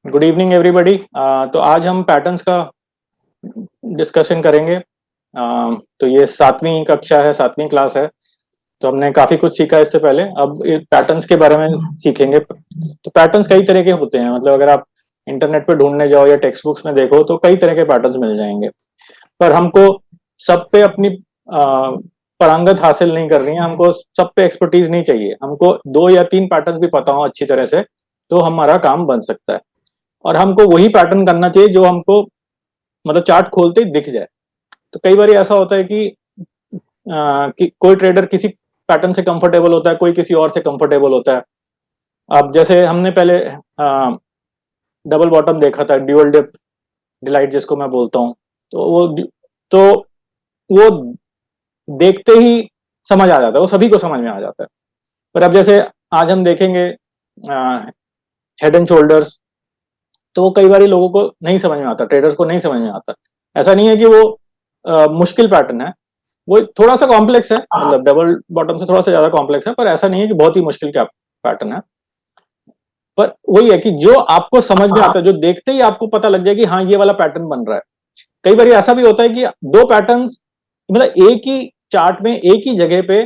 Good evening everybody. तो आज हम पैटर्न्स का डिस्कशन करेंगे। तो ये 7वीं कक्षा है, 7वीं क्लास है। तो हमने काफी कुछ सीखा इससे पहले, अब ये पैटर्न्स के बारे में सीखेंगे। तो पैटर्न्स कई तरह के होते हैं, मतलब अगर आप इंटरनेट पे ढूंढने जाओ या टेक्स्ट बुक्स में देखो तो कई तरह के पैटर्न्स मिल जाएंगे। पर हमको सब पे अपनी पारंगत हासिल नहीं करनी है, हमको सब पे एक्सपर्टीज नहीं चाहिए। हमको 2 या 3 पैटर्न भी पता हो अच्छी तरह से तो हमारा काम बन सकता है। और हमको वही पैटर्न करना चाहिए जो हमको मतलब चार्ट खोलते ही दिख जाए। तो कई बार ऐसा होता है कि कोई ट्रेडर किसी पैटर्न से कंफर्टेबल होता है, कोई किसी और से कंफर्टेबल होता है। अब जैसे हमने पहले डबल बॉटम देखा था, ड्यूअल डिप डिलाइट जिसको मैं बोलता हूँ। तो वो देखते ही समझ आ जाता है, वो सभी को समझ में आ जाता है। पर अब जैसे आज हम देखेंगे हेड एंड शोल्डर्स, तो वो कई बार लोगों को नहीं समझ में आता, ट्रेडर्स को नहीं समझ में आता। ऐसा नहीं है कि वो मुश्किल पैटर्न है, वो थोड़ा सा कॉम्प्लेक्स है, मतलब डबल बॉटम से थोड़ा सा ज्यादा कॉम्प्लेक्स है, पर ऐसा नहीं है कि बहुत ही मुश्किल का पैटर्न है। पर वही है कि जो आपको समझ में आता है, जो देखते ही आपको पता लग जाए कि हाँ ये वाला पैटर्न बन रहा है। कई बार ऐसा भी होता है कि दो पैटर्न्स, मतलब एक ही चार्ट में एक ही जगह पे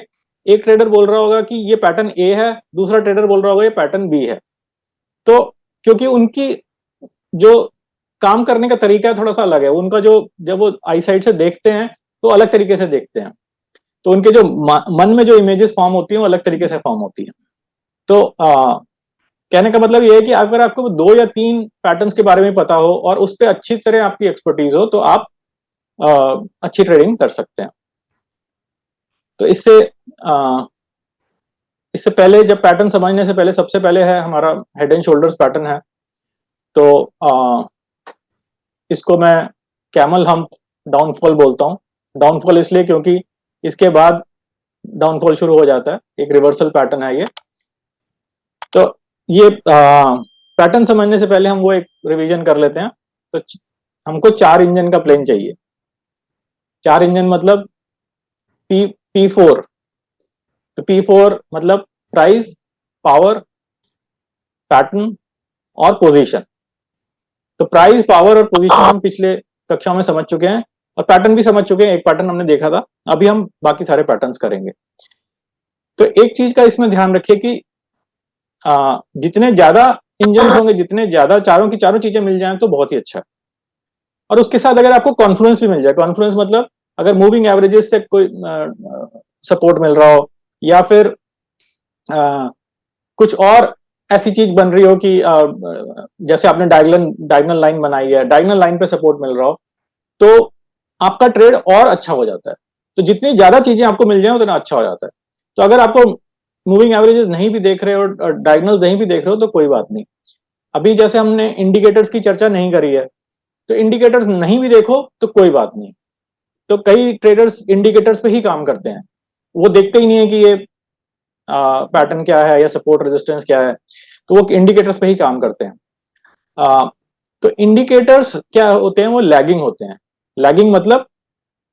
एक ट्रेडर बोल रहा होगा कि ये पैटर्न ए है, दूसरा ट्रेडर बोल रहा होगा ये पैटर्न बी है। तो क्योंकि उनकी जो काम करने का तरीका थोड़ा सा अलग है, उनका जो जब वो आई साइड से देखते हैं तो अलग तरीके से देखते हैं, तो उनके जो मन में जो इमेजेस फॉर्म होती हैं वो अलग तरीके से फॉर्म होती हैं। तो कहने का मतलब ये है कि अगर आपको 2 या 3 पैटर्न्स के बारे में पता हो और उस पर अच्छी तरह आपकी एक्सपर्टीज हो तो आप अच्छी ट्रेडिंग कर सकते हैं। तो इससे पहले, जब पैटर्न समझने से पहले, सबसे पहले है हमारा हेड एंड शोल्डर्स पैटर्न है। तो इसको मैं कैमल हम्प डाउनफॉल बोलता हूँ। डाउनफॉल इसलिए क्योंकि इसके बाद डाउनफॉल शुरू हो जाता है, एक रिवर्सल पैटर्न है ये। तो ये पैटर्न समझने से पहले हम वो एक रिवीजन कर लेते हैं। तो हमको 4 इंजन का प्लेन चाहिए। 4 इंजन मतलब P4। तो P4 मतलब प्राइस, पावर, पैटर्न और पोजीशन। तो प्राइस, पावर और पोजीशन हम पिछले कक्षा में समझ चुके हैं और पैटर्न भी समझ चुके हैं। एक पैटर्न हमने देखा था, अभी हम बाकी सारे पैटर्न्स करेंगे। तो एक चीज का इसमें ध्यान रखिए कि जितने ज्यादा इंजन होंगे, जितने ज्यादा चारों की चारों चीजें मिल जाएं तो बहुत ही अच्छा है। और उसके साथ अगर आपको कॉन्फ्लुएंस भी मिल जाए, कॉन्फ्लुएंस मतलब अगर मूविंग एवरेजेस से कोई सपोर्ट मिल रहा हो, या फिर कुछ और ऐसी चीज बन रही हो कि जैसे आपने डायगोनल लाइन बनाई है, डायगोनल लाइन पे सपोर्ट मिल रहा हो, तो आपका ट्रेड और अच्छा हो जाता है। तो जितनी ज्यादा चीजें आपको मिल जाए उतना अच्छा हो जाता है। तो अगर आपको मूविंग एवरेजेस नहीं भी देख रहे हो और डायगोनल्स नहीं भी देख रहे हो तो कोई बात नहीं। अभी जैसे हमने इंडिकेटर्स की चर्चा नहीं करी है, तो इंडिकेटर्स नहीं भी देखो तो कोई बात नहीं। तो कई ट्रेडर्स इंडिकेटर्स पे ही काम करते हैं, वो देखते ही नहीं है कि ये पैटर्न क्या है या सपोर्ट रेजिस्टेंस क्या है, तो वो इंडिकेटर्स पे ही काम करते हैं। तो इंडिकेटर्स क्या होते हैं, वो लैगिंग होते हैं। लैगिंग मतलब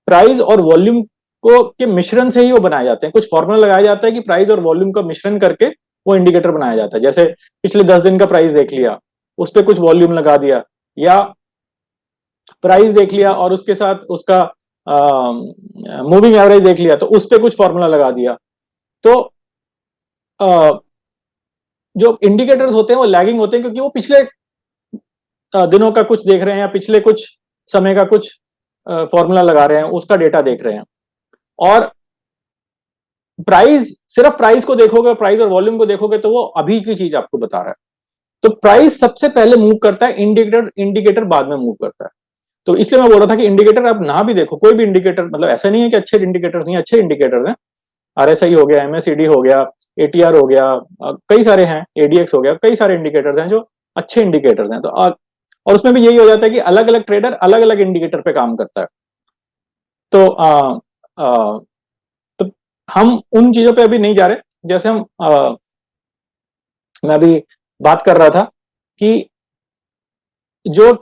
प्राइस और वॉल्यूम को के मिश्रण से ही वो बनाए जाते हैं। कुछ फॉर्मूला लगाया जाता है कि प्राइस और वॉल्यूम का मिश्रण करके वो इंडिकेटर बनाया जाता है। जैसे पिछले 10 दिन का प्राइस देख लिया, उस पर कुछ वॉल्यूम लगा दिया, या प्राइस देख लिया और उसके साथ उसका मूविंग एवरेज देख लिया तो उस पर कुछ फॉर्मूला लगा दिया। तो जो इंडिकेटर्स होते हैं वो लैगिंग होते हैं, क्योंकि वो पिछले दिनों का कुछ देख रहे हैं या पिछले कुछ समय का कुछ फॉर्मूला लगा रहे हैं, उसका डेटा देख रहे हैं। और प्राइस, सिर्फ प्राइस को देखोगे, प्राइस और वॉल्यूम को देखोगे तो वो अभी की चीज आपको बता रहा है। तो प्राइस सबसे पहले मूव करता है, इंडिकेटर इंडिकेटर बाद में मूव करता है। तो इसलिए मैं बोल रहा था कि इंडिकेटर आप ना भी देखो, कोई भी इंडिकेटर, मतलब ऐसा नहीं है कि अच्छे इंडिकेटर्स नहीं, अच्छे इंडिकेटर्स हैं। आरएसआई हो गया, एमएसईडी हो गया, एटीआर हो गया, कई सारे हैं, एडीएक्स हो गया, कई सारे इंडिकेटर्स हैं जो अच्छे इंडिकेटर्स हैं। तो और उसमें भी यही हो जाता है कि अलग अलग ट्रेडर अलग अलग इंडिकेटर पे काम करता है। तो तो हम उन चीजों पे अभी नहीं जा रहे। जैसे मैं अभी बात कर रहा था कि जो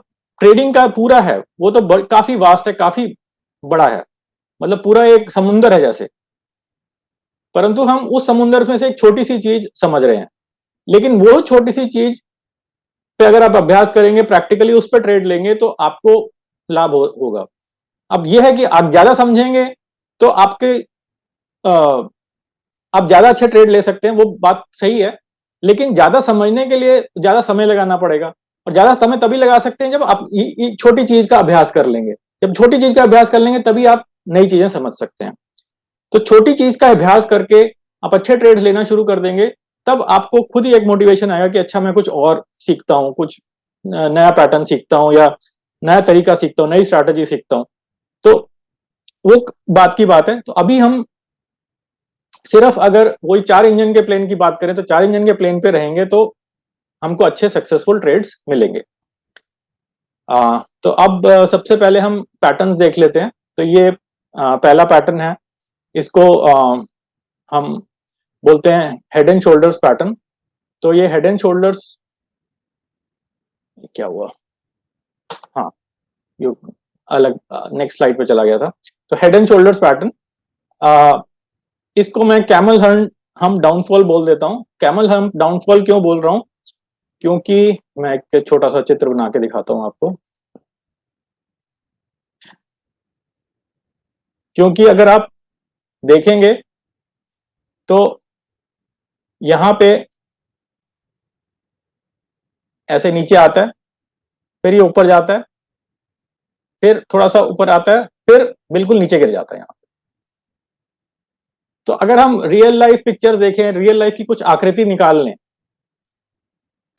ट्रेडिंग का पूरा है वो तो काफी वास्ट है, काफी बड़ा है, मतलब पूरा एक समुंदर है जैसे। परंतु हम उस समुंदर में से एक छोटी सी चीज समझ रहे हैं, लेकिन वो छोटी सी चीज पे अगर आप अभ्यास करेंगे, प्रैक्टिकली उस पर ट्रेड लेंगे तो आपको लाभ होगा। अब यह है कि आप ज्यादा समझेंगे तो आप ज्यादा अच्छे ट्रेड ले सकते हैं, वो बात सही है, लेकिन ज्यादा समझने के लिए ज्यादा समय लगाना पड़ेगा। और ज्यादा समय तभी लगा सकते हैं जब आप छोटी चीज का अभ्यास कर लेंगे। जब छोटी चीज का अभ्यास कर लेंगे तभी आप नई चीजें समझ सकते हैं। तो छोटी चीज का अभ्यास करके आप अच्छे ट्रेड लेना शुरू कर देंगे, तब आपको खुद ही एक मोटिवेशन आएगा कि अच्छा मैं कुछ और सीखता हूं, कुछ नया पैटर्न सीखता हूं, या नया तरीका सीखता हूं, नई स्ट्रैटेजी सीखता हूं। तो वो बात की बात है। तो अभी हम सिर्फ अगर वही 4 इंजन के प्लेन की बात करें तो 4 इंजन के प्लेन पे रहेंगे तो हमको अच्छे सक्सेसफुल ट्रेड्स मिलेंगे। तो अब सबसे पहले हम पैटर्न्स देख लेते हैं। तो ये पहला पैटर्न है, इसको हम बोलते हैं हेड एंड शोल्डर्स पैटर्न। तो ये हेड एंड शोल्डर्स, क्या हुआ, हाँ ये अलग नेक्स्ट स्लाइड पे चला गया था। तो हेड एंड शोल्डर्स पैटर्न, इसको मैं कैमल हम डाउनफॉल बोल देता हूं। कैमल हम डाउनफॉल क्यों बोल रहा हूं, क्योंकि मैं एक छोटा सा चित्र बना के दिखाता हूं आपको। क्योंकि अगर आप देखेंगे तो यहां पे ऐसे नीचे आता है, फिर ये ऊपर जाता है, फिर थोड़ा सा ऊपर आता है, फिर बिल्कुल नीचे गिर जाता है यहाँ। तो अगर हम रियल लाइफ पिक्चर देखें, रियल लाइफ की कुछ आकृति निकाल लें,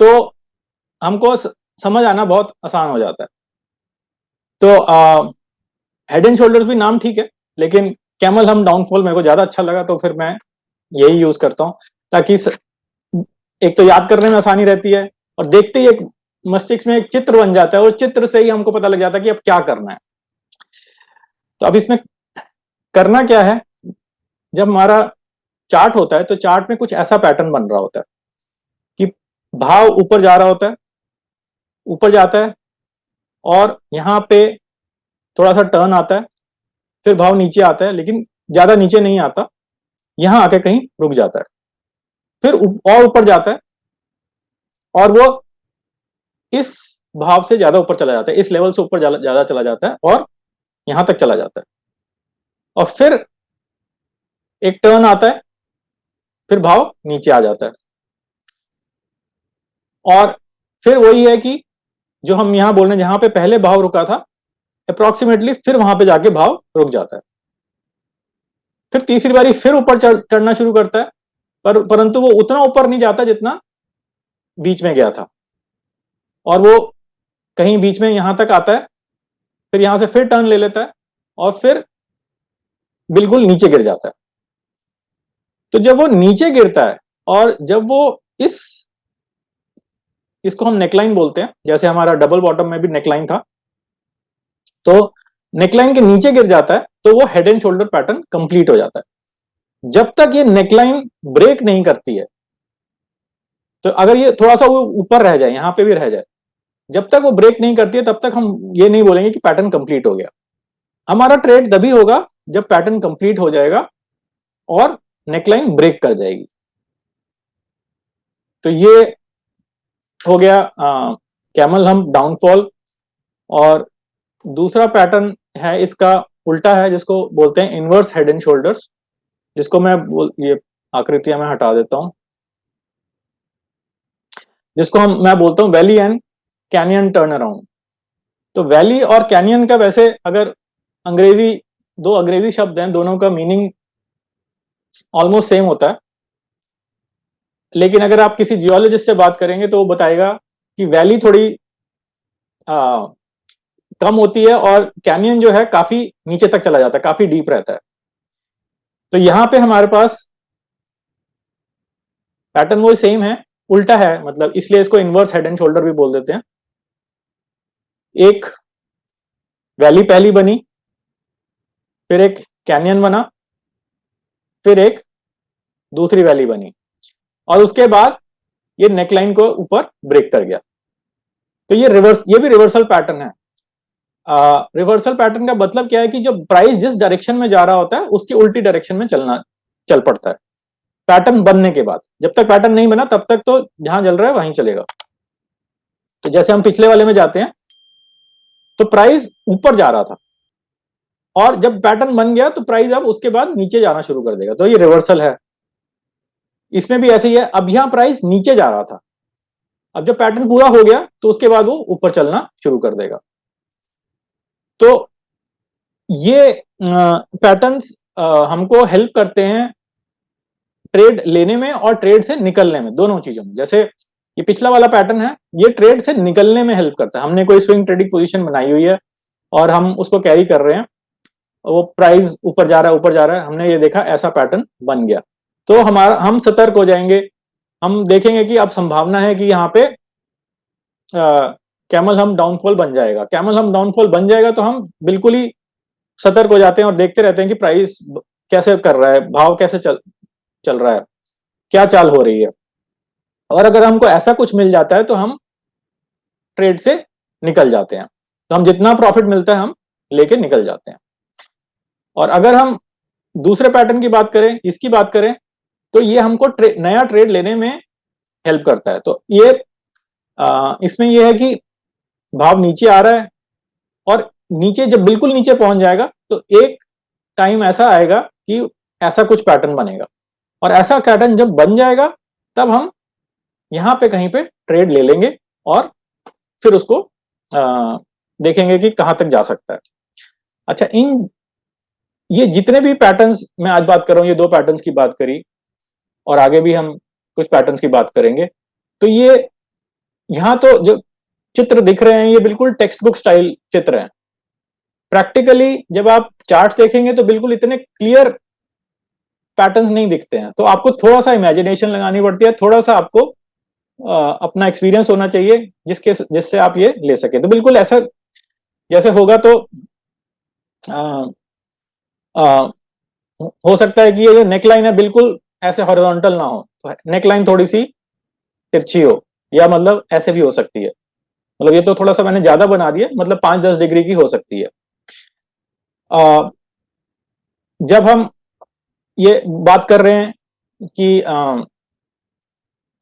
तो हमको समझ आना बहुत आसान हो जाता है। तो हेड एंड शोल्डर्स भी नाम ठीक है, लेकिन कैमल हम डाउनफॉल मेरे को ज्यादा अच्छा लगा, तो फिर मैं यही यूज करता हूं, ताकि एक तो याद करने में आसानी रहती है, और देखते ही एक मस्तिष्क में एक चित्र बन जाता है, और चित्र से ही हमको पता लग जाता है कि अब क्या करना है। तो अब इसमें करना क्या है, जब हमारा चार्ट होता है तो चार्ट में कुछ ऐसा पैटर्न बन रहा होता है कि भाव ऊपर जा रहा होता है, ऊपर जाता है, और यहां पे थोड़ा सा टर्न आता है, फिर भाव नीचे आता है, लेकिन ज्यादा नीचे नहीं आता, यहां आके कहीं रुक जाता है, फिर और ऊपर जाता है, और वो इस भाव से ज्यादा ऊपर चला जाता है, इस लेवल से ऊपर ज्यादा चला जाता है, और यहां तक चला जाता है, और फिर एक टर्न आता है, फिर भाव नीचे आ जाता है, और फिर वही है कि जो हम यहां बोल रहे हैं, जहां पे पहले भाव रुका था अप्रोक्सीमेटली, फिर वहां पे जाके भाव रुक जाता है। फिर तीसरी बारी फिर ऊपर चढ़ना शुरू करता है, परंतु वो उतना ऊपर नहीं जाता जितना बीच में गया था, और वो कहीं बीच में यहां तक आता है, फिर यहां से फिर टर्न ले लेता है, और फिर बिल्कुल नीचे गिर जाता है। तो जब वो नीचे गिरता है, और जब वो इस इसको हम नेकलाइन बोलते हैं, जैसे हमारा डबल बॉटम में भी नेकलाइन था, तो नेकलाइन के नीचे गिर जाता है, तो वो head and shoulder pattern complete हो जाता है। जब तक ये नेकलाइन ब्रेक नहीं करती है, तो अगर ये थोड़ा सा वो ऊपर रह जाए, यहां पे भी रह जाए, जब तक वो ब्रेक नहीं करती है, तब तक हम ये नहीं बोलेंगे कि पैटर्न कंप्लीट हो गया। हमारा ट्रेड तभी होगा जब पैटर्न कंप्लीट हो जाएगा और नेकलाइन ब्रेक कर जाएगी। तो ये हो गया कैमल हम डाउनफॉल। और दूसरा पैटर्न है, इसका उल्टा है, जिसको बोलते हैं इनवर्स हेड एंड शोल्डर्स, जिसको ये आकृतियां मैं हटा देता हूं, जिसको मैं बोलता हूं valley and canyon turn around. तो वैली और कैनियन का वैसे अगर दो अंग्रेजी शब्द हैं, दोनों का मीनिंग ऑलमोस्ट सेम होता है, लेकिन अगर आप किसी जियोलॉजिस्ट से बात करेंगे तो वो बताएगा कि वैली थोड़ी कम होती है, और कैनियन जो है काफी नीचे तक चला जाता है, काफी डीप रहता है। तो यहां पे हमारे पास पैटर्न वो सेम है, उल्टा है, मतलब इसलिए इसको इनवर्स हेड एंड शोल्डर भी बोल देते हैं। एक वैली पहली बनी, फिर एक कैनियन बना, फिर एक दूसरी वैली बनी, और उसके बाद ये नेकलाइन को ऊपर ब्रेक कर गया। तो ये भी रिवर्सल पैटर्न है। रिवर्सल पैटर्न का मतलब क्या है कि जो प्राइस जिस डायरेक्शन में जा रहा होता है उसकी उल्टी डायरेक्शन में चल पड़ता है पैटर्न बनने के बाद। जब तक पैटर्न नहीं बना तब तक तो जहां चल रहा है वहीं चलेगा। तो जैसे हम पिछले वाले में जाते हैं तो प्राइस ऊपर जा रहा था, और जब पैटर्न बन गया तो प्राइस अब उसके बाद नीचे जाना शुरू कर देगा। तो ये रिवर्सल है। इसमें भी ऐसे ही है, अब यहां प्राइस नीचे जा रहा था, अब जब पैटर्न पूरा हो गया तो उसके बाद वो ऊपर चलना शुरू कर देगा। तो ये पैटर्न्स हमको हेल्प करते हैं ट्रेड लेने में और ट्रेड से निकलने में, दोनों चीजों में। जैसे ये पिछला वाला पैटर्न है, ये ट्रेड से निकलने में हेल्प करता है। हमने कोई स्विंग ट्रेडिंग पोजीशन बनाई हुई है और हम उसको कैरी कर रहे हैं, वो प्राइस ऊपर जा रहा है, ऊपर जा रहा है, हमने ये देखा ऐसा पैटर्न बन गया, तो हमारा हम सतर्क हो जाएंगे। हम देखेंगे कि अब संभावना है कि यहाँ पे कैमल हम डाउनफॉल बन जाएगा। कैमल हम डाउनफॉल बन जाएगा तो हम बिल्कुल ही सतर्क हो जाते हैं और देखते रहते हैं कि प्राइस कैसे कर रहा है, भाव कैसे चल रहा है, क्या चाल हो रही है। और अगर हमको ऐसा कुछ मिल जाता है तो हम ट्रेड से निकल जाते हैं। तो हम जितना प्रॉफिट मिलता है हम लेके निकल जाते हैं। और अगर हम दूसरे पैटर्न की बात करें, इसकी बात करें, तो ये हमको नया ट्रेड लेने में हेल्प करता है। तो ये इसमें यह है कि भाव नीचे आ रहा है और नीचे जब बिल्कुल नीचे पहुंच जाएगा तो एक टाइम ऐसा आएगा कि ऐसा कुछ पैटर्न बनेगा, और ऐसा पैटर्न जब बन जाएगा तब हम यहां पे कहीं पे ट्रेड ले लेंगे और फिर उसको देखेंगे कि कहां तक जा सकता है। अच्छा, ये जितने भी पैटर्न्स मैं आज बात कर रहा हूं, ये दो पैटर्न्स की बात करी और आगे भी हम कुछ पैटर्न्स की बात करेंगे। तो ये यहां तो जो चित्र दिख रहे हैं ये बिल्कुल टेक्स्ट बुक स्टाइल चित्र हैं। प्रैक्टिकली जब आप चार्ट्स देखेंगे तो बिल्कुल इतने क्लियर पैटर्न्स नहीं दिखते हैं, तो आपको थोड़ा सा इमेजिनेशन लगानी पड़ती है, थोड़ा सा आपको अपना एक्सपीरियंस होना चाहिए जिससे आप ये ले सके। तो बिल्कुल ऐसा जैसे होगा तो आ, आ, हो सकता है कि ये जो नेकलाइन है बिल्कुल ऐसे हॉरिजॉन्टल ना हो, तो नेकलाइन थोड़ी सी तिरछी हो, या मतलब ऐसे भी हो सकती है। मतलब ये तो थोड़ा सा मैंने ज्यादा बना दिया, मतलब 5-10 डिग्री की हो सकती है। जब हम ये बात कर रहे हैं कि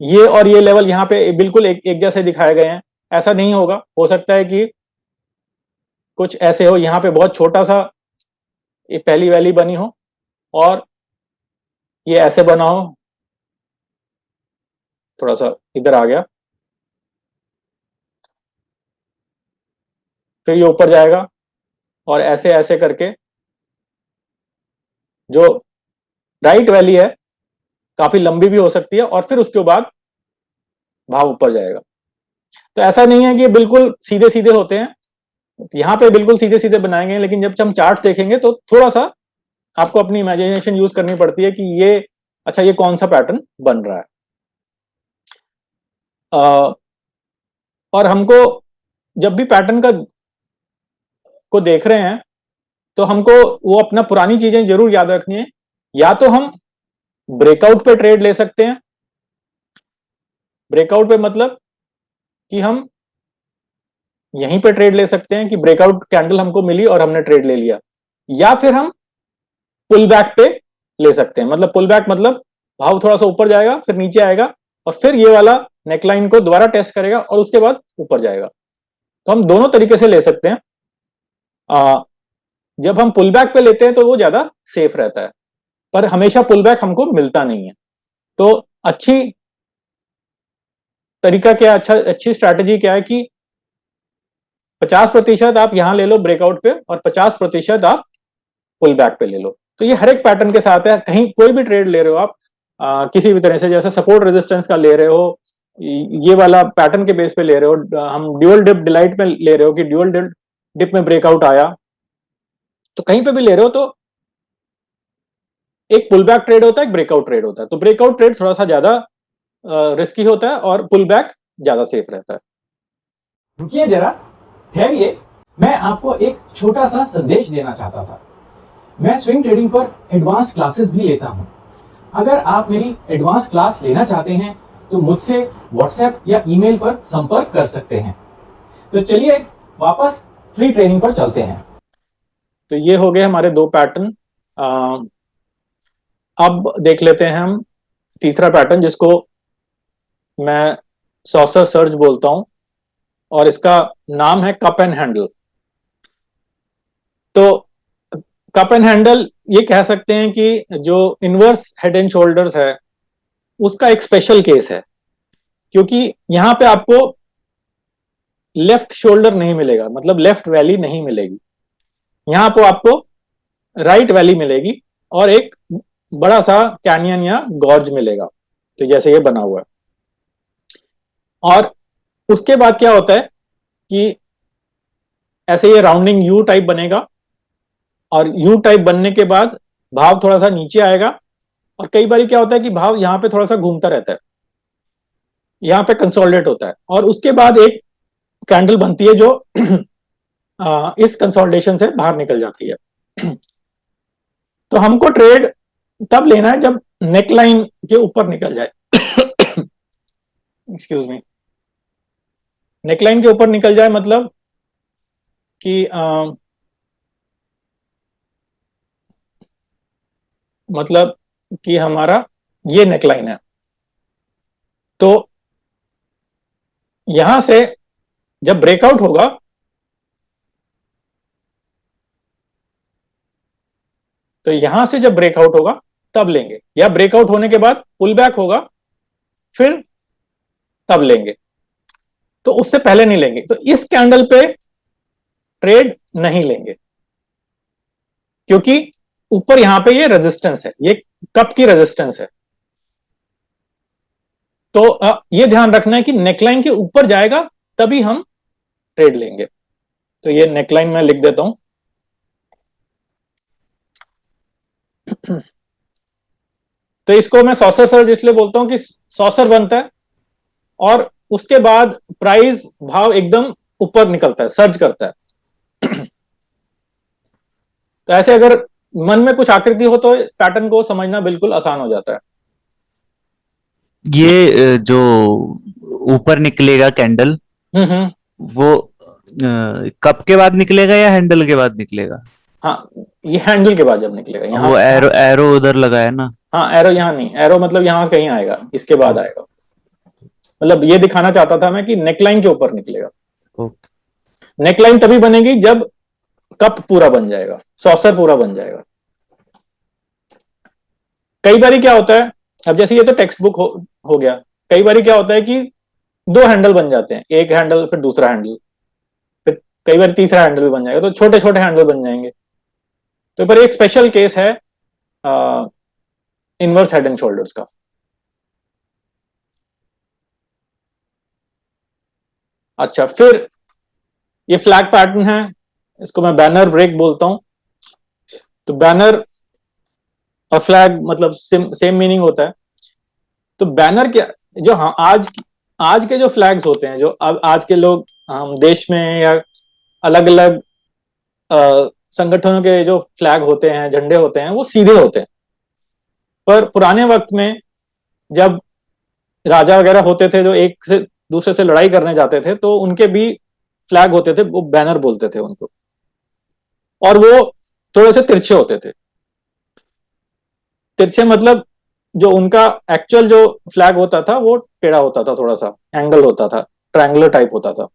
ये और ये लेवल यहाँ पे बिल्कुल एक जैसे दिखाए गए हैं, ऐसा नहीं होगा। हो सकता है कि कुछ ऐसे हो, यहाँ पे बहुत छोटा सा ये पहली वैली बनी हो और ये ऐसे बना हो, थोड़ा सा इधर आ गया, फिर ये ऊपर जाएगा और ऐसे ऐसे करके जो राइट वैली है काफी लंबी भी हो सकती है और फिर उसके बाद भाव ऊपर जाएगा। तो ऐसा नहीं है कि बिल्कुल सीधे सीधे होते हैं, यहाँ पे बिल्कुल सीधे सीधे बनाएंगे, लेकिन जब हम चार्ट देखेंगे तो थोड़ा सा आपको अपनी इमेजिनेशन यूज करनी पड़ती है कि ये अच्छा ये कौन सा पैटर्न बन रहा है। और हमको जब भी पैटर्न को देख रहे हैं तो हमको वो अपना पुरानी चीजें जरूर याद रखनी है। या तो हम ब्रेकआउट पे ट्रेड ले सकते हैं, ब्रेकआउट पे मतलब कि हम यहीं पे ट्रेड ले सकते हैं कि ब्रेकआउट कैंडल हमको मिली और हमने ट्रेड ले लिया, या फिर हम पुल बैक पे ले सकते हैं। मतलब पुल बैक मतलब भाव थोड़ा सा ऊपर जाएगा, फिर नीचे आएगा और फिर ये वाला नेकलाइन को दोबारा टेस्ट करेगा और उसके बाद ऊपर जाएगा। तो हम दोनों तरीके से ले सकते हैं। जब हम पुल बैक पे लेते हैं तो वो ज्यादा सेफ रहता है, पर हमेशा पुल बैक हमको मिलता नहीं है। तो अच्छी तरीका क्या, अच्छी स्ट्रैटेजी क्या है कि 50% आप यहां ले लो ब्रेकआउट पे और 50% आप पुल बैक पे ले लो। तो ये हर एक पैटर्न के साथ है, कहीं कोई भी ट्रेड ले रहे हो आप किसी भी तरह से, जैसे सपोर्ट रेजिस्टेंस का ले रहे हो, ये वाला पैटर्न के बेस पे ले रहे हो, हम ड्यूअल डिप डिलाइट में ले रहे हो कि ड्यूअल डिप में ब्रेकआउट आया, तो कहीं पे भी ले रहे हो तो एक पुल बैक ट्रेड होता है, एक ब्रेकआउट ट्रेड होता है। तो ब्रेकआउट ट्रेड थोड़ा सा ज्यादा रिस्की होता है और पुल बैक ज्यादा सेफ रहता है। रुकिए जरा, ठहरिए, मैं आपको एक छोटा सा संदेश देना चाहता था। मैं स्विंग ट्रेडिंग पर एडवांस क्लासेस भी लेता हूं। अगर आप मेरी एडवांस क्लास लेना चाहते हैं तो मुझसे व्हाट्सएप या ईमेल पर संपर्क कर सकते हैं। तो चलिए वापस फ्री ट्रेनिंग पर चलते हैं। तो ये हो गए हमारे दो पैटर्न। अब देख लेते हैं हम तीसरा पैटर्न, जिसको मैं सॉसर सर्ज बोलता हूं। और इसका नाम है कप एंड हैंडल। तो कप एंड हैंडल ये कह सकते हैं कि जो इनवर्स हेड एंड शोल्डर्स है उसका एक स्पेशल केस है, क्योंकि यहां पे आपको लेफ्ट शोल्डर नहीं मिलेगा, मतलब लेफ्ट वैली नहीं मिलेगी। यहां पर आपको राइट वैली मिलेगी और एक बड़ा सा कैनियन या गॉर्ज मिलेगा, तो जैसे ये बना हुआ है। और उसके बाद क्या होता है कि ऐसे ये राउंडिंग यू टाइप बनेगा, और यू टाइप बनने के बाद भाव थोड़ा सा नीचे आएगा, और कई बार क्या होता है कि भाव यहां पे थोड़ा सा घूमता रहता है, यहां पे कंसोलिडेट होता है, और उसके बाद एक कैंडल बनती है जो इस कंसोलिडेशन से बाहर निकल जाती है। तो हमको ट्रेड तब लेना है जब नेकलाइन के ऊपर निकल जाए। एक्सक्यूज मी, नेकलाइन के ऊपर निकल जाए मतलब कि मतलब कि हमारा ये नेकलाइन है, तो यहां से जब ब्रेकआउट होगा तो यहां से जब ब्रेकआउट होगा तब लेंगे, या ब्रेकआउट होने के बाद पुल बैक होगा फिर तब लेंगे, तो उससे पहले नहीं लेंगे। तो इस कैंडल पे ट्रेड नहीं लेंगे, क्योंकि ऊपर यहां पे ये रेजिस्टेंस है, ये कप की रेजिस्टेंस है। तो ये ध्यान रखना है कि नेकलाइन के ऊपर जाएगा तभी हम ट्रेड लेंगे। तो ये नेकलाइन मैं लिख देता हूं। तो इसको मैं सॉसर सर्ज इसलिए बोलता हूं कि सॉसर बनता है और उसके बाद प्राइस भाव एकदम ऊपर निकलता है, सर्ज करता है। तो ऐसे अगर मन में कुछ आकृति हो तो पैटर्न को समझना बिल्कुल आसान हो जाता है। ये जो ऊपर निकलेगा कैंडल, हम्म। वो कप के बाद निकलेगा या हैंडल के बाद निकलेगा? हाँ, ये हैंडल के बाद जब निकलेगा यहाँ। वो एरो एरो उधर लगा है ना? हाँ, एरो यहाँ नहीं, एरो मतलब यहाँ कहीं आएगा, इसके बाद ओके। आएगा। मतलब ये दिखाना चाहता था मैं कि नेकलाइन के ऊपर निकलेगा। ओके। नेकलाइन तभी बनेगी जब कप पूरा बन जाएगा, सॉसर पूरा बन जाएगा। कई बार क्या होता है, अब जैसे ये तो टेक्स्ट बुक हो गया, कई बार क्या होता है कि दो हैंडल बन जाते हैं, एक हैंडल फिर दूसरा हैंडल, फिर कई बार तीसरा हैंडल भी बन जाएगा, तो छोटे छोटे हैंडल बन जाएंगे। तो पर एक स्पेशल केस है इनवर्स हेड एंड शोल्डर्स का। अच्छा, फिर ये फ्लैग पैटर्न है, इसको मैं बैनर ब्रेक बोलता हूं। तो बैनर और फ्लैग मतलब सेम मीनिंग होता है। तो बैनर क्या, जो हाँ आज के जो फ्लैग्स होते हैं, जो अब आज के लोग हम देश में या अलग अलग संगठनों के जो फ्लैग होते हैं, झंडे होते हैं, वो सीधे होते हैं। पर पुराने वक्त में जब राजा वगैरह होते थे जो एक से दूसरे से लड़ाई करने जाते थे, तो उनके भी फ्लैग होते थे, वो बैनर बोलते थे उनको, और वो थोड़े से तिरछे होते थे। तिरछे मतलब जो उनका एक्चुअल जो फ्लैग होता था वो टेढ़ा होता था, थोड़ा सा एंगल होता था, ट्रायंगुलर टाइप होता था।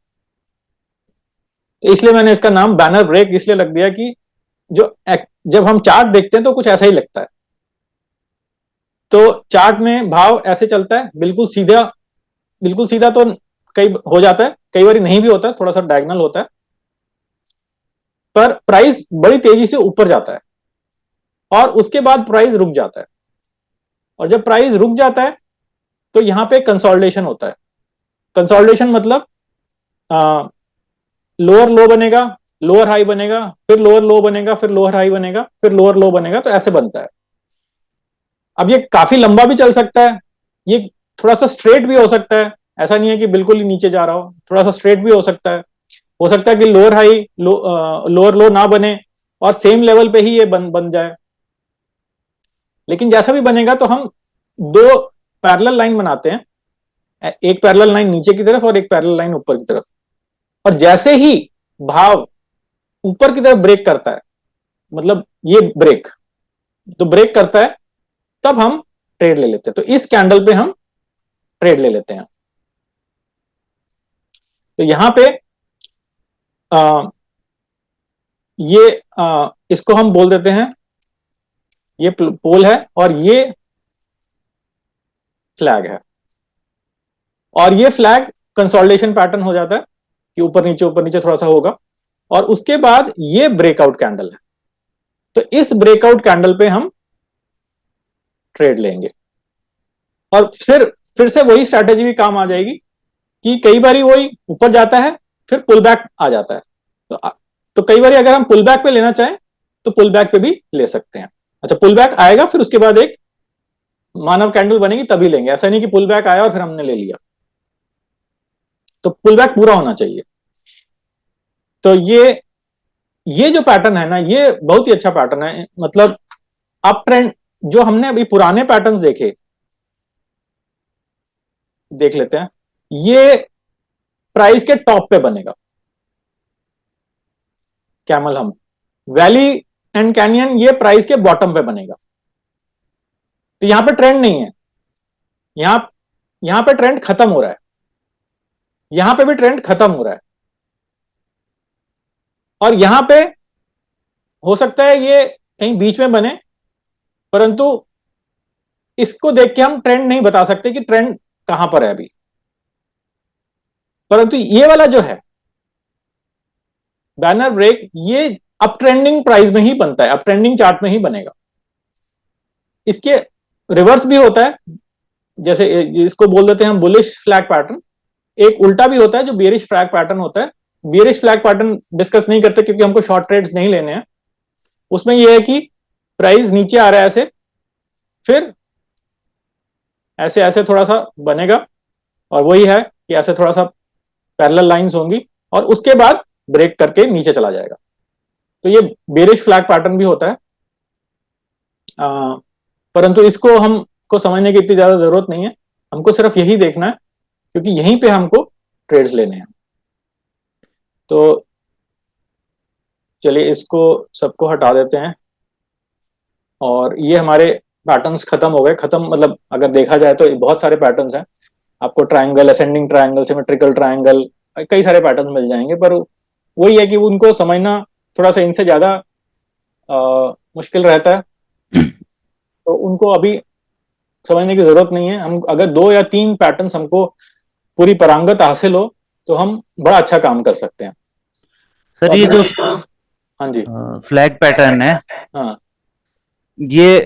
तो इसलिए मैंने इसका नाम बैनर ब्रेक इसलिए लग दिया कि जो जब हम चार्ट देखते हैं तो कुछ ऐसा ही लगता है। तो चार्ट में भाव ऐसे चलता है बिल्कुल सीधा, बिल्कुल सीधा तो कई हो जाता है, कई बार नहीं भी होता है, थोड़ा सा डायगोनल होता है, पर प्राइस बड़ी तेजी से ऊपर जाता है और उसके बाद प्राइस रुक जाता है। और जब प्राइस रुक जाता है तो यहां पे कंसोलिडेशन होता है। कंसोलिडेशन मतलब लोअर लो बनेगा, लोअर हाई बनेगा, फिर लोअर लो बनेगा, फिर लोअर हाई बनेगा, फिर लोअर लो बनेगा, तो ऐसे बनता है। अब ये काफी लंबा भी चल सकता है, ये थोड़ा सा स्ट्रेट भी हो सकता है, ऐसा नहीं है कि बिल्कुल ही नीचे जा रहा हो, थोड़ा सा स्ट्रेट भी हो सकता है। हो सकता है कि लोअर हाई लोअर लो ना बने और सेम लेवल पे ही ये बन जाए। लेकिन जैसा भी बनेगा तो हम दो पैरेलल लाइन बनाते हैं, एक पैरेलल लाइन नीचे की तरफ और एक पैरेलल लाइन ऊपर की तरफ। और जैसे ही भाव ऊपर की तरफ ब्रेक करता है, मतलब ये ब्रेक, तो ब्रेक करता है, तब हम ट्रेड ले लेते हैं। तो इस कैंडल पे हम ट्रेड ले लेते हैं। तो यहां पे आ, इसको हम बोल देते हैं, ये पोल है और ये फ्लैग है, और ये फ्लैग कंसोलिडेशन पैटर्न हो जाता है कि ऊपर नीचे थोड़ा सा होगा, और उसके बाद ये ब्रेकआउट कैंडल है। तो इस ब्रेकआउट कैंडल पे हम ट्रेड लेंगे, और फिर से वही स्ट्रैटेजी भी काम आ जाएगी कि कई बार वही ऊपर जाता है फिर पुल बैक आ जाता है। तो कई बार अगर हम पुल बैक पे लेना चाहें तो पुल बैक पे भी ले सकते हैं। अच्छा, पुल बैक आएगा फिर उसके बाद एक मानव कैंडल बनेगी तभी लेंगे, ऐसा नहीं कि पुल बैक आया और फिर हमने ले लिया। तो पुल बैक पूरा होना चाहिए। तो ये जो पैटर्न है ना, ये बहुत ही अच्छा पैटर्न है। मतलब अप ट्रेंड जो हमने अभी पुराने पैटर्न्स देख लेते हैं, ये प्राइस के टॉप पे बनेगा कैमल हम, वैली एंड कैनियन ये प्राइस के बॉटम पे बनेगा। तो यहां पे ट्रेंड नहीं है, यहां यहां पे ट्रेंड खत्म हो रहा है, यहां पे भी ट्रेंड खत्म हो रहा है, और यहां पे हो सकता है ये कहीं बीच में बने, परंतु इसको देख के हम ट्रेंड नहीं बता सकते कि ट्रेंड कहां पर है अभी। परंतु ये वाला जो है बैनर ब्रेक, ये अप ट्रेंडिंग प्राइस में ही बनता है, अप ट्रेंडिंग चार्ट में ही बनेगा। इसके रिवर्स भी होता है, जैसे इसको बोल देते हैं हम बुलिश फ्लैग पैटर्न। एक उल्टा भी होता है जो बियरिश फ्लैग पैटर्न होता है। बियरिश फ्लैग पैटर्न डिस्कस नहीं करते क्योंकि हमको शॉर्ट ट्रेड्स नहीं लेने हैं। उसमें यह है कि प्राइस नीचे आ रहा है ऐसे, फिर ऐसे ऐसे थोड़ा सा बनेगा, और वही है कि ऐसे थोड़ा सा पैरेलल लाइंस होंगी और उसके बाद ब्रेक करके नीचे चला जाएगा। तो ये बेरिश फ्लैग पैटर्न भी होता है, परंतु इसको हमको समझने की इतनी ज्यादा जरूरत नहीं है। हमको सिर्फ यही देखना है क्योंकि यहीं पे हमको ट्रेड्स लेने हैं। तो चलिए इसको सबको हटा देते हैं, और ये हमारे पैटर्न्स खत्म हो गए। खत्म मतलब अगर देखा जाए तो बहुत सारे पैटर्न्स हैं। आपको triangle, ascending triangle, symmetrical triangle, कई सारे पैटर्न मिल जाएंगे, पर वही है कि उनको समझना थोड़ा सा इनसे ज्यादा मुश्किल रहता है, तो उनको अभी समझने की जरूरत नहीं है। हम अगर 2 या 3 पैटर्न्स हमको पूरी पारंगत हासिल हो तो हम बड़ा अच्छा काम कर सकते हैं। सर तो ये जो हाँ जी, फ्लैग पैटर्न है, हाँ ये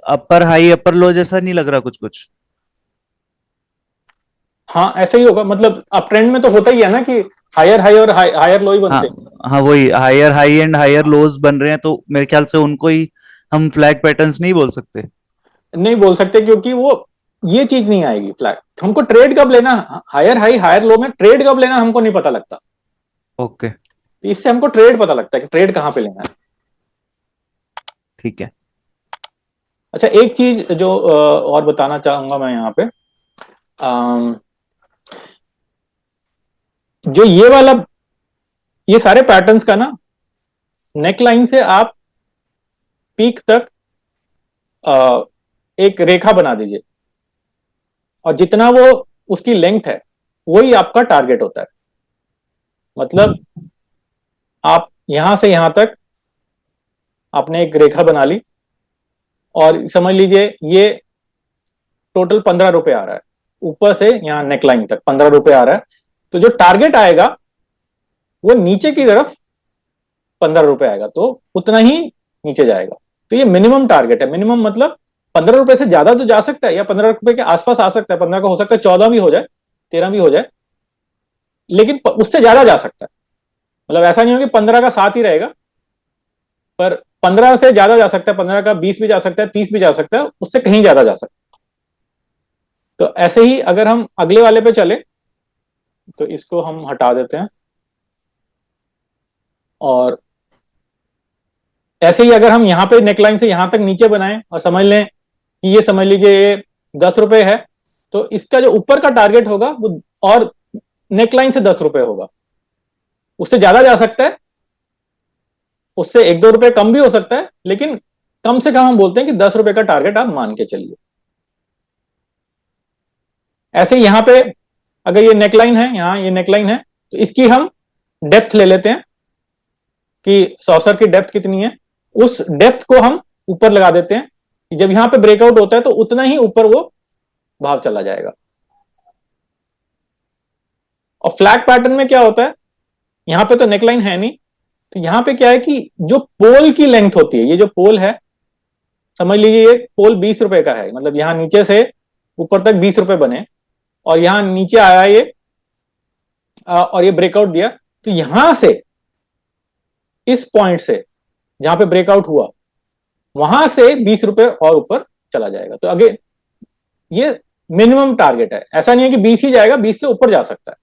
अपर हाई अपर लो जैसा नहीं लग रहा कुछ कुछ? हाँ, ऐसा ही होगा। मतलब अप ट्रेंड में तो होता ही है ना कि हायर हाई और हायर लो ही हाँ बनते हैं। हाँ, वही higher high and higher lows बन रहे हैं, तो मेरे ख्याल से उनको ही हम फ्लैग पैटर्न्स नहीं बोल सकते। नहीं बोल सकते क्योंकि वो ये चीज नहीं आएगी फ्लैग। हमको ट्रेड कब लेना, हायर हाई हायर लो में ट्रेड कब लेना हमको नहीं पता लगता। ओके, तो इससे हमको ट्रेड पता लगता है कि ट्रेड कहां पे लेना है। ठीक है। अच्छा, एक चीज जो और बताना चाहूंगा मैं यहाँ पे, अम, जो ये वाला, ये सारे पैटर्न्स का ना, नेक लाइन से आप पीक तक एक रेखा बना दीजिए, और जितना वो उसकी लेंथ है वही आपका टारगेट होता है। मतलब आप यहां से यहां तक आपने एक रेखा बना ली, और समझ लीजिए ये टोटल 15 रुपए आ रहा है, ऊपर से यहां नेकलाइन तक 15 रुपए आ रहा है। तो जो टारगेट आएगा वो नीचे की तरफ 15 रुपए आएगा, तो उतना ही नीचे जाएगा। तो ये मिनिमम टारगेट है। मिनिमम मतलब 15 रुपए से ज्यादा तो जा सकता है, या 15 रुपए के आसपास आ सकता है। 15 का हो सकता है 14 भी हो जाए, 13 भी हो जाए, लेकिन उससे ज्यादा जा सकता है। मतलब ऐसा नहीं हो कि 15 का साथ ही रहेगा, पर 15 से ज्यादा जा सकता है। 15 का 20 भी जा सकता है, 30 भी जा सकता है, उससे कहीं ज्यादा जा सकता है। तो ऐसे ही अगर हम अगले वाले पे चले, तो इसको हम हटा देते हैं, और ऐसे ही अगर हम यहाँ पे नेकलाइन से यहां तक नीचे बनाएं और समझ लें कि ये समझ लीजिए ये 10 रुपए है, तो इसका जो ऊपर का टारगेट होगा वो और नेकलाइन से 10 रुपए होगा। उससे ज्यादा जा सकता है, उससे 1-2 रुपए कम भी हो सकता है, लेकिन कम से कम हम बोलते हैं कि 10 रुपए का टारगेट आप मान के चलिए। ऐसे यहां पे अगर ये नेकलाइन है, यहां ये नेकलाइन है, तो इसकी हम डेप्थ ले लेते हैं कि सॉसर की डेप्थ कितनी है, उस डेप्थ को हम ऊपर लगा देते हैं कि जब यहां पे ब्रेकआउट होता है तो उतना ही ऊपर वो भाव चला जाएगा। और फ्लैग पैटर्न में क्या होता है, यहां पे तो नेकलाइन है नहीं, तो यहां पे क्या है कि जो पोल की लेंथ होती है, ये जो पोल है, समझ लीजिए ये पोल 20 रुपए का है, मतलब यहां नीचे से ऊपर तक 20 रुपए बने और यहां नीचे आया ये और ये ब्रेकआउट दिया, तो यहां से इस पॉइंट से जहां पे ब्रेकआउट हुआ वहां से 20 रुपए और ऊपर चला जाएगा। तो अगे ये मिनिमम टारगेट है, ऐसा नहीं है कि 20 ही जाएगा, 20 से ऊपर जा सकता है।